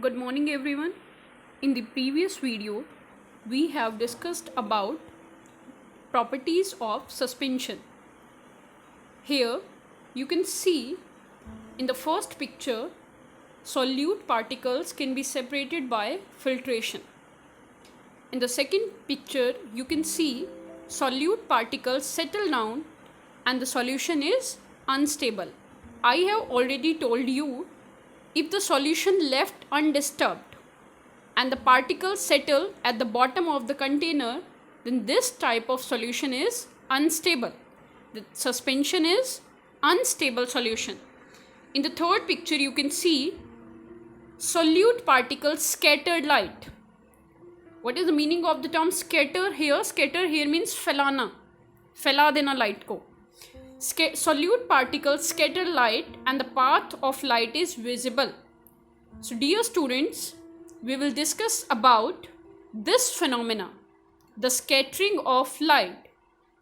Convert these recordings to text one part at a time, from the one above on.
Good morning everyone. In the previous video, we have discussed about properties of suspension. Here you can see in the first picture, solute particles can be separated by filtration. In the second picture, you can see solute particles settle down and the solution is unstable. I have already told you, if the solution left undisturbed and the particles settle at the bottom of the container, then this type of solution is unstable. The suspension is unstable solution. In the third picture, you can see solute particles scattered light. What is the meaning of the term scatter here? Scatter here means फैलाना, फैला देना light को. Solute particles scatter light and the path of light is visible. So dear students, we will discuss about this phenomena, the scattering of light.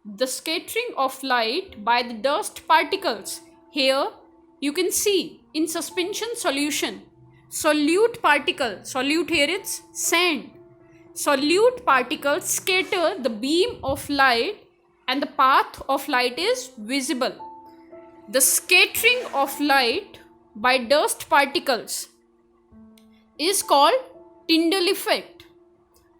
The scattering of light by the dust particles. Here you can see in suspension solution, solute particle, solute here it's sand. Solute particles scatter the beam of light and the path of light is visible. The scattering of light by dust particles is called Tyndall effect.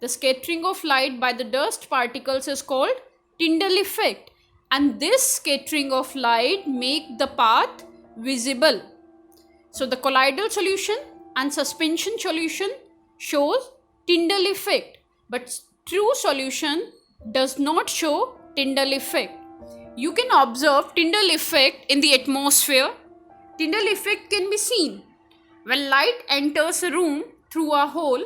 The scattering of light by the dust particles is called Tyndall effect, and this scattering of light make the path visible. So the colloidal solution and suspension solution shows Tyndall effect, but true solution does not show Tyndall effect. You can observe Tyndall effect in the atmosphere. Tyndall effect can be seen when light enters a room through a hole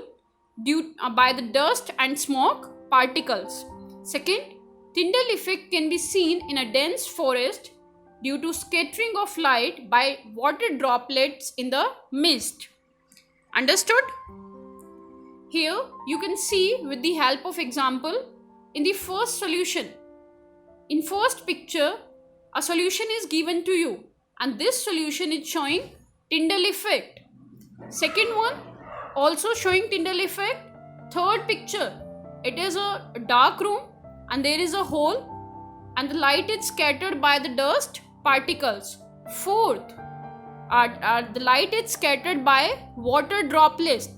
by the dust and smoke particles. Second, Tyndall effect can be seen in a dense forest due to scattering of light by water droplets in the mist. Understood? Here you can see with the help of example in the first solution. In first picture, a solution is given to you and this solution is showing Tyndall effect. Second one also showing Tyndall effect. Third picture, it is a dark room and there is a hole and the light is scattered by the dust particles. Fourth, the light is scattered by water droplet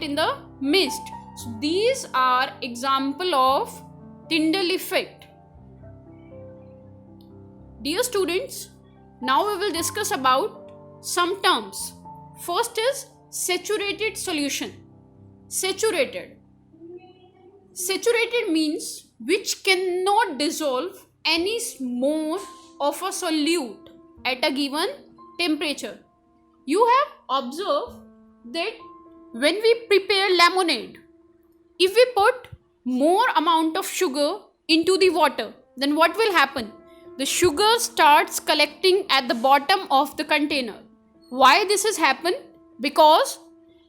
in the mist. So these are example of Tyndall effect. Dear students, now we will discuss about some terms. First is saturated solution. Saturated means which cannot dissolve any more of a solute at a given temperature. You have observed that when we prepare lemonade, if we put more amount of sugar into the water, then what will happen? The sugar starts collecting at the bottom of the container. Why this has happened? Because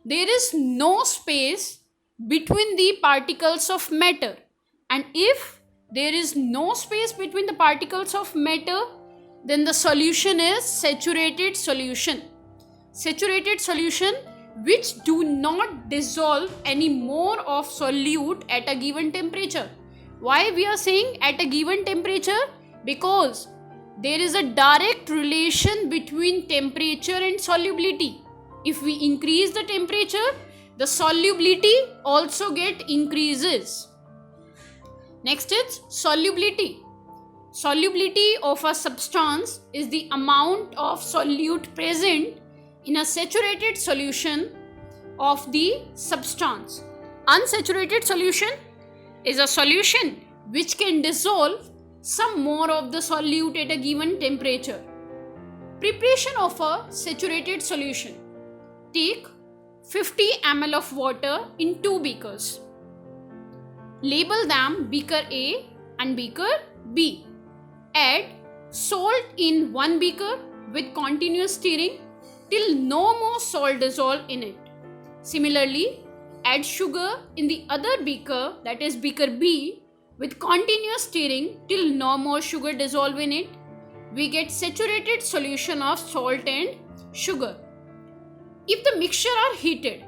there is no space between the particles of matter, and if there is no space between the particles of matter, then the solution is saturated solution. Saturated solution which do not dissolve any more of solute at a given temperature. Why we are saying at a given temperature? Because there is a direct relation between temperature and solubility. If we increase the temperature, the solubility also increases. Next is solubility. Solubility of a substance is the amount of solute present in a saturated solution of the substance. Unsaturated solution is a solution which can dissolve some more of the solute at a given temperature. Preparation of a saturated solution. Take 50 ml of water in 2 beakers. Label them beaker A and beaker B. Add salt in one beaker with continuous stirring till no more salt dissolve in it. Similarly, add sugar in the other beaker, that is beaker B, with continuous stirring till no more sugar dissolve in it. We get saturated solution of salt and sugar. If the mixture are heated,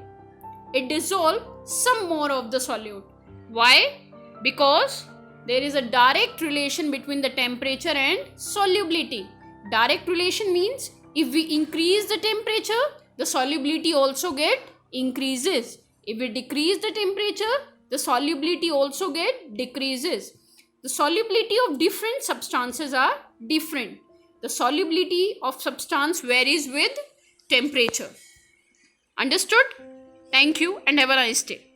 it dissolves some more of the solute. Why? Because there is a direct relation between the temperature and solubility. Direct relation means if we increase the temperature, the solubility also get increases. If we decrease the temperature, the solubility also get decreases. The solubility of different substances are different. The solubility of substance varies with temperature. Understood? Thank you and have a nice day.